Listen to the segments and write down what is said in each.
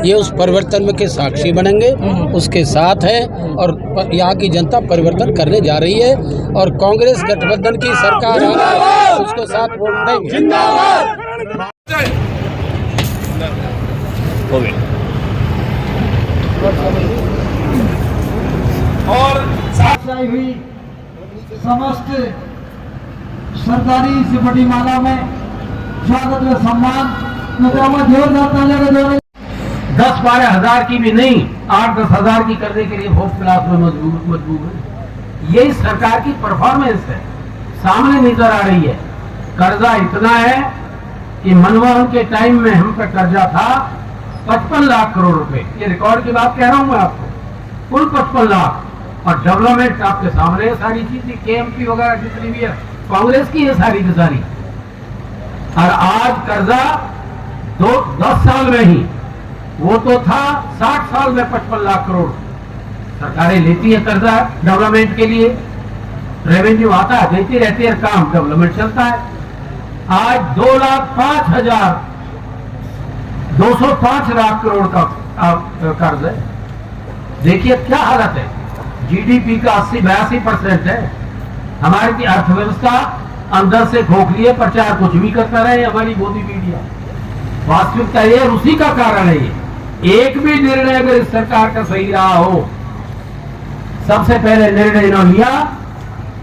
ये उस परिवर्तन के साक्षी बनेंगे, उसके साथ है और यहाँ की जनता परिवर्तन करने जा रही है और कांग्रेस गठबंधन की सरकार उसको साथ वोट देंगे। और हुई समस्त सरदारी से बड़ी माला में स्वागत व सम्मान 10-12 हजार की भी नहीं, 8-10 हजार की करने के लिए फोर्थ क्लास में मजबूर है। यही सरकार की परफॉर्मेंस है, सामने नजर आ रही है। कर्जा इतना है कि मनमोहन के टाइम में हम पे कर्जा था 55 लाख करोड़ रुपए। ये रिकॉर्ड की बात कह रहा हूं मैं आपको, कुल 55 लाख। और डेवलपमेंट आपके सामने है, सारी चीजें केएमपी वगैरह जितनी भी है कांग्रेस की है सारी की सारी। और आज कर्जा 10 साल में ही, वो तो था 60 साल में 55 लाख करोड़। सरकारें लेती है कर्जा डेवलपमेंट के लिए, रेवेन्यू आता है, देती रहती है, काम डेवलपमेंट चलता है। आज 205 लाख करोड़ का कर्ज है। देखिए क्या हालत है। जीडीपी का 80-82% है। हमारी अर्थव्यवस्था अंदर से खोखली है, प्रचार कुछ भी करता रहे हमारी मोदी मीडिया। वास्तविकता ये उसी का कारण है। ये एक भी निर्णय अगर इस सरकार का सही रहा हो, सबसे पहले निर्णय इन्होंने लिया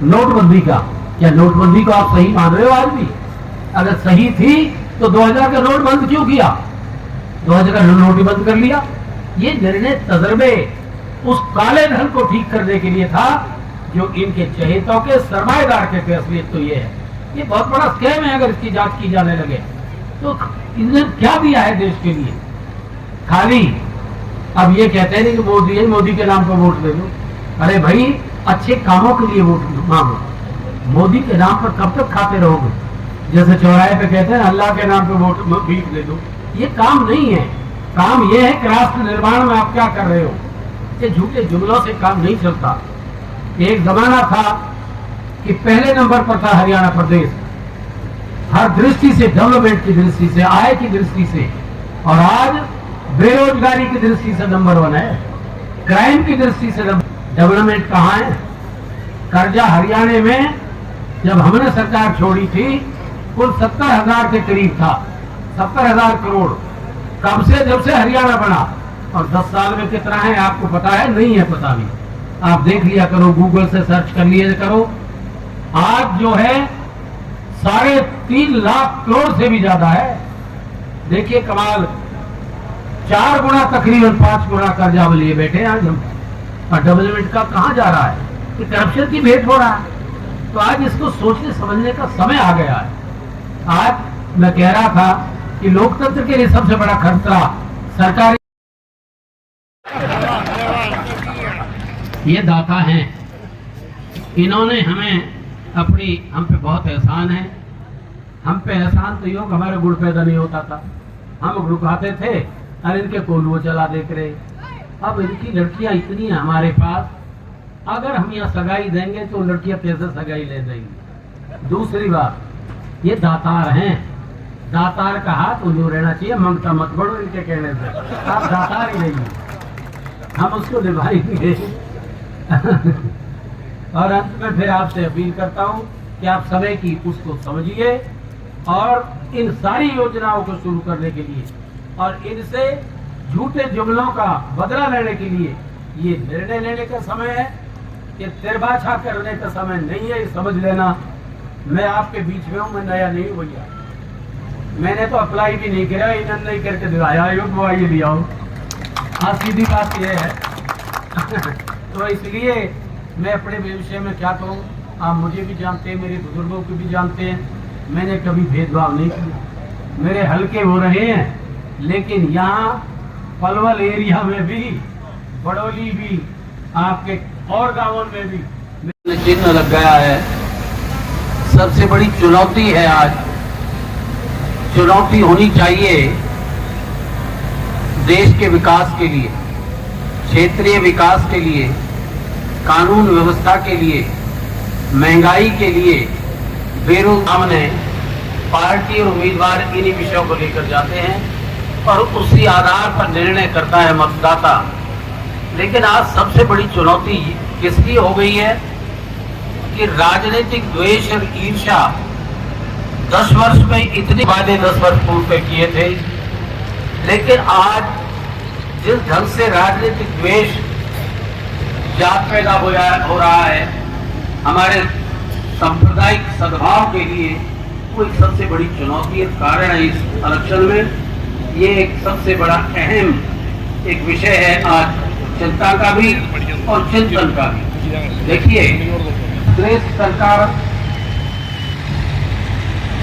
नोटबंदी का। क्या नोटबंदी को आप सही मान रहे हो? आज भी अगर सही थी तो 2000 का नोट बंद क्यों किया? 2000 का नोट बंद कर लिया। ये निर्णय तजर्बे उस काले धन को ठीक करने के लिए था जो इनके चहेतों के सरमाएदार के थे। असलियत तो ये है, ये बहुत बड़ा स्कैम है। अगर इसकी जांच की जाने लगे तो इन्होंने क्या दिया है देश के लिए? खाली अब ये कहते हैं कि मोदी के नाम पर वोट दे दो। अरे भाई, अच्छे कामों के लिए वोट मांगो। मोदी के नाम पर कब तक खाते रहोगे? जैसे चौराहे पे कहते हैं अल्लाह के नाम पे वोट भीख दे दो। ये काम नहीं है। काम ये है कि राष्ट्र निर्माण में आप क्या कर रहे हो। ये झूठे जुमलों से काम नहीं चलता। एक जमाना था कि पहले नंबर पर था हरियाणा प्रदेश, हर दृष्टि से, डेवलपमेंट की दृष्टि से, आय की दृष्टि से। और आज बेरोजगारी की दृष्टि से नंबर 1 है, क्राइम की दृष्टि से डेवलपमेंट कहाँ है? कर्जा हरियाणा में जब हमने सरकार छोड़ी थी कुल 70,000 के करीब था, 70,000 करोड़। कब से? जब से हरियाणा बना। और 10 साल में कितना है आपको पता है? नहीं है, पता नहीं। आप देख लिया करो, गूगल से सर्च कर लिया करो। आज जो है 3.5 लाख करोड़ से भी ज्यादा है। देखिए कमाल, 4 गुना तकरीबन 5 गुना कर्जा लिए बैठे हैं आज हम। और डेवलपमेंट का कहां जा रहा है? कि करप्शन की भेंट हो रहा है। तो आज इसको सोचने समझने का समय आ गया है। आज मैं कह रहा था कि लोकतंत्र के लिए सबसे बड़ा खतरा सरकारी ये दाता हैं। इन्होंने हमें हम पे बहुत एहसान है। हम पे एहसान तो योग हमारे गुड़ पैदा नहीं होता था, हम गुड़ खाते थे और इनके कोल्हुओं चला देख रहे। अब इनकी लड़कियां इतनी है हमारे पास, अगर हम यहाँ सगाई देंगे तो लड़कियां कैसे सगाई ले देंगी? दूसरी बात, ये दातार हैं। दातार का हाथ उल्लू रहना चाहिए, ममता मत बढ़ो इनके कहने से। आप दातार ही नहीं, हम उसको निभाएंगे। और अंत में फिर आपसे अपील करता हूं कि आप समय की उसको समझिए और इन सारी योजनाओं को शुरू करने के लिए और इनसे झूठे जुमलों का बदला लेने के लिए ये निर्णय लेने का समय है। ये तिरबाछा करने का समय नहीं है, समझ लेना। मैं आपके बीच में हूं, मैं नया नहीं हूं भैया। मैंने तो अप्लाई भी नहीं किया, इन्होंने नहीं करके दिलाया, ये लिया हूं। हाँ, सीधी बात यह है। तो इसलिए मैं अपने विषय में क्या कहूँ, आप मुझे भी जानते हैं, मेरे बुजुर्गों को भी जानते हैं। मैंने कभी भेदभाव नहीं किया। मेरे हल्के हो रहे हैं, लेकिन यहाँ पलवल एरिया में भी, बड़ौली भी, आपके और गांवों में भी चिन्ह लग गया है। सबसे बड़ी चुनौती है आज, चुनौती होनी चाहिए देश के विकास के लिए, क्षेत्रीय विकास के लिए, कानून व्यवस्था के लिए, महंगाई के लिए, बेरोजगारी। पार्टी और उम्मीदवार इन्हीं विषयों को लेकर जाते हैं। और उसी आधार पर निर्णय करता है मतदाता। लेकिन आज सबसे बड़ी चुनौती किसकी हो गई है कि राजनीतिक द्वेष और ईर्ष्या 10 वर्ष में इतने वादे 10 वर्ष पूर्व पे किए थे, लेकिन आज जिस ढंग से राजनीतिक द्वेष जात पैदा हो रहा है हमारे सांप्रदायिक सद्भाव के लिए, वो एक सबसे बड़ी चुनौती है, कारण है इस इलेक्शन में। ये एक सबसे बड़ा अहम एक विषय है आज चिंता का भी और चिंतन का भी। देखिए, कांग्रेस सरकार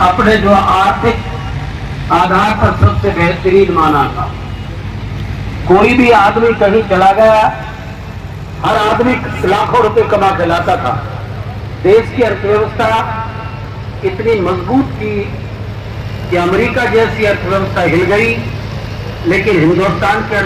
अपने जो आर्थिक आधार पर सबसे बेहतरीन माना था। कोई भी आदमी कहीं चला गया, हर आदमी लाखों रुपए कमा के लाता था। देश की अर्थव्यवस्था इतनी मजबूत थी कि अमेरिका जैसी अर्थव्यवस्था हिल गई, लेकिन हिंदुस्तान के